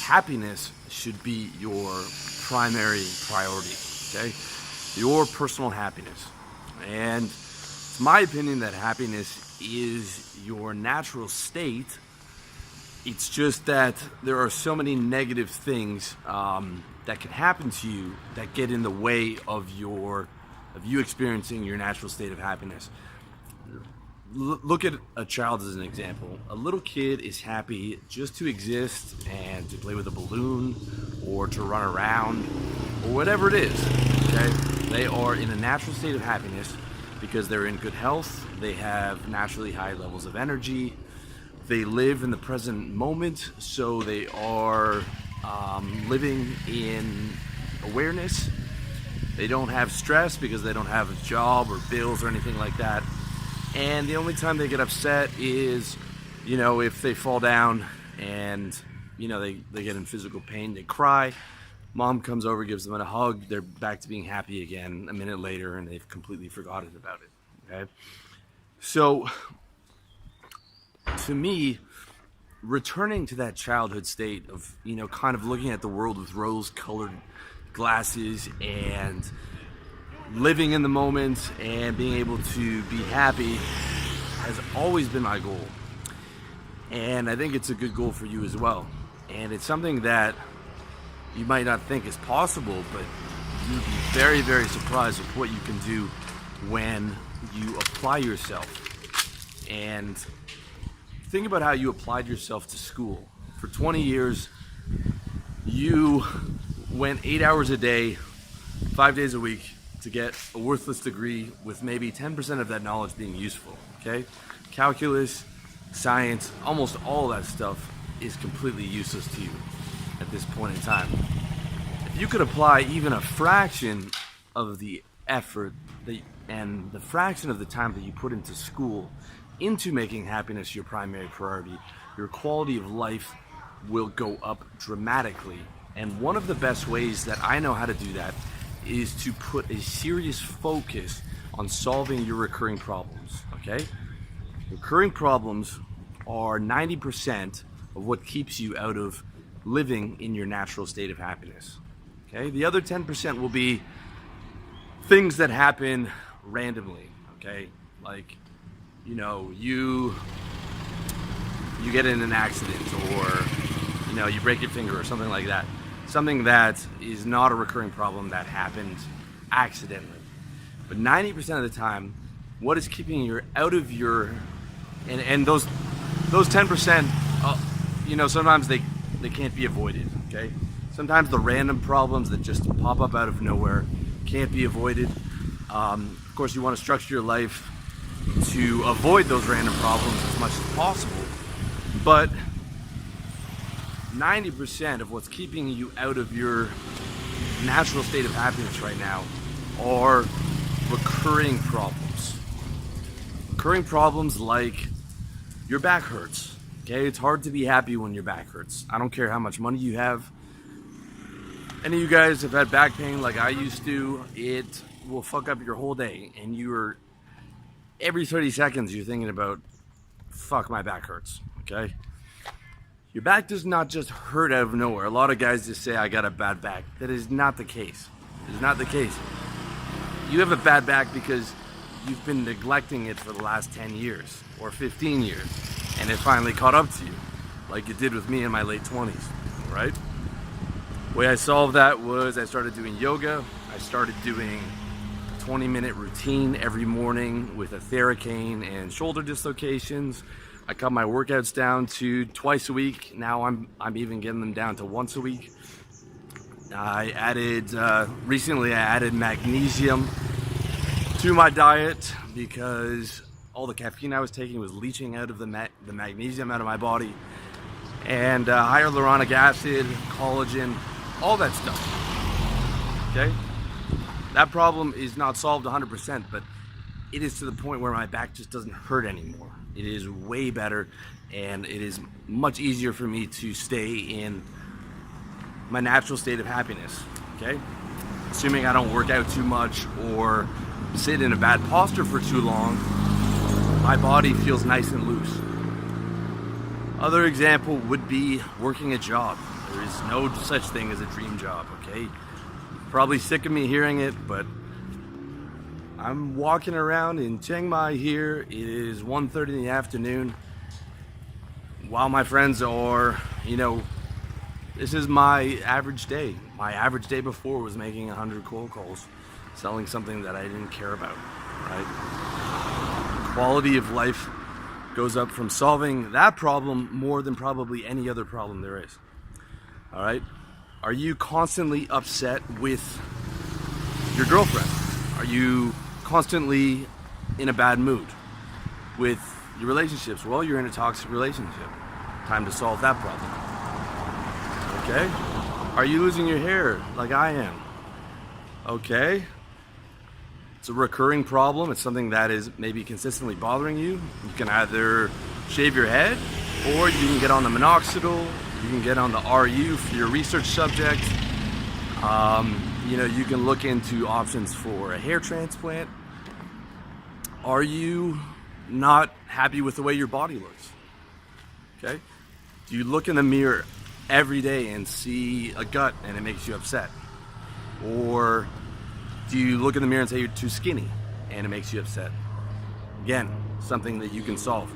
happiness should be your primary priority, okay? Your personal happiness. And it's my opinion that happiness is your natural state. It's just that there are so many negative things that can happen to you that get in the way of you experiencing your natural state of happiness. Look at a child as an example. A little kid is happy just to exist and to play with a balloon or to run around or whatever it is, okay? They are in a natural state of happiness because they're in good health, they have naturally high levels of energy, they live in the present moment, so they are living in awareness. They don't have stress because they don't have a job or bills or anything like that. And the only time they get upset is, if they fall down and, they get in physical pain, they cry. Mom comes over, gives them a hug, they're back to being happy again a minute later and they've completely forgotten about it, okay? So, to me, returning to that childhood state of, kind of looking at the world with rose-colored glasses and living in the moment and being able to be happy has always been my goal. And I think it's a good goal for you as well. And it's something that you might not think is possible, but you'd be very, very surprised with what you can do when you apply yourself. And think about how you applied yourself to school. For 20 years, you went 8 hours a day, 5 days a week, to get a worthless degree with maybe 10% of that knowledge being useful, okay? Calculus, science, almost all that stuff is completely useless to you at this point in time. If you could apply even a fraction of the effort and the fraction of the time that you put into school into making happiness your primary priority, your quality of life will go up dramatically. And one of the best ways that I know how to do that is to put a serious focus on solving your recurring problems, okay? Recurring problems are 90% of what keeps you out of living in your natural state of happiness, okay? The other 10% will be things that happen randomly, okay? Like, you get in an accident or, you break your finger or something like that. Something that is not a recurring problem that happened accidentally. But 90% of the time, what is keeping you out of your, and those 10%, sometimes they can't be avoided, okay? Sometimes the random problems that just pop up out of nowhere can't be avoided. Of course, you want to structure your life to avoid those random problems as much as possible, but 90% of what's keeping you out of your natural state of happiness right now are recurring problems. Recurring problems like your back hurts, okay? It's hard to be happy when your back hurts. I don't care how much money you have. Any of you guys have had back pain like I used to, it will fuck up your whole day. And every 30 seconds you're thinking about, fuck, my back hurts, okay? Your back does not just hurt out of nowhere. A lot of guys just say, I got a bad back. That is not the case. It is not the case. You have a bad back because you've been neglecting it for the last 10 years or 15 years, and it finally caught up to you, like it did with me in my late 20s, right? The way I solved that was I started doing yoga. I started doing a 20-minute routine every morning with a Theracane and shoulder dislocations. I cut my workouts down to twice a week. Now I'm even getting them down to once a week. Recently I added magnesium to my diet because all the caffeine I was taking was leaching out of the magnesium out of my body. And hyaluronic acid, collagen, all that stuff, okay? That problem is not solved 100%, but it is to the point where my back just doesn't hurt anymore. It is way better, and it is much easier for me to stay in my natural state of happiness, okay? Assuming I don't work out too much or sit in a bad posture for too long, my body feels nice and loose. Other example would be working a job. There is no such thing as a dream job, okay? Probably sick of me hearing it, but I'm walking around in Chiang Mai here. It is 1:30 in the afternoon. While my friends are, this is my average day. My average day before was making 100 cold calls, selling something that I didn't care about, right? Quality of life goes up from solving that problem more than probably any other problem there is. All right? Are you constantly upset with your girlfriend? Are you constantly in a bad mood with your relationships? Well, you're in a toxic relationship. Time to solve that problem. Okay? Are you losing your hair like I am? Okay. It's a recurring problem. It's something that is maybe consistently bothering you. You can either shave your head, or you can get on the minoxidil. You can get on the RU for your research subject. You can look into options for a hair transplant. Are you not happy with the way your body looks? Okay? Do you look in the mirror every day and see a gut and it makes you upset? Or do you look in the mirror and say you're too skinny and it makes you upset? Again, something that you can solve.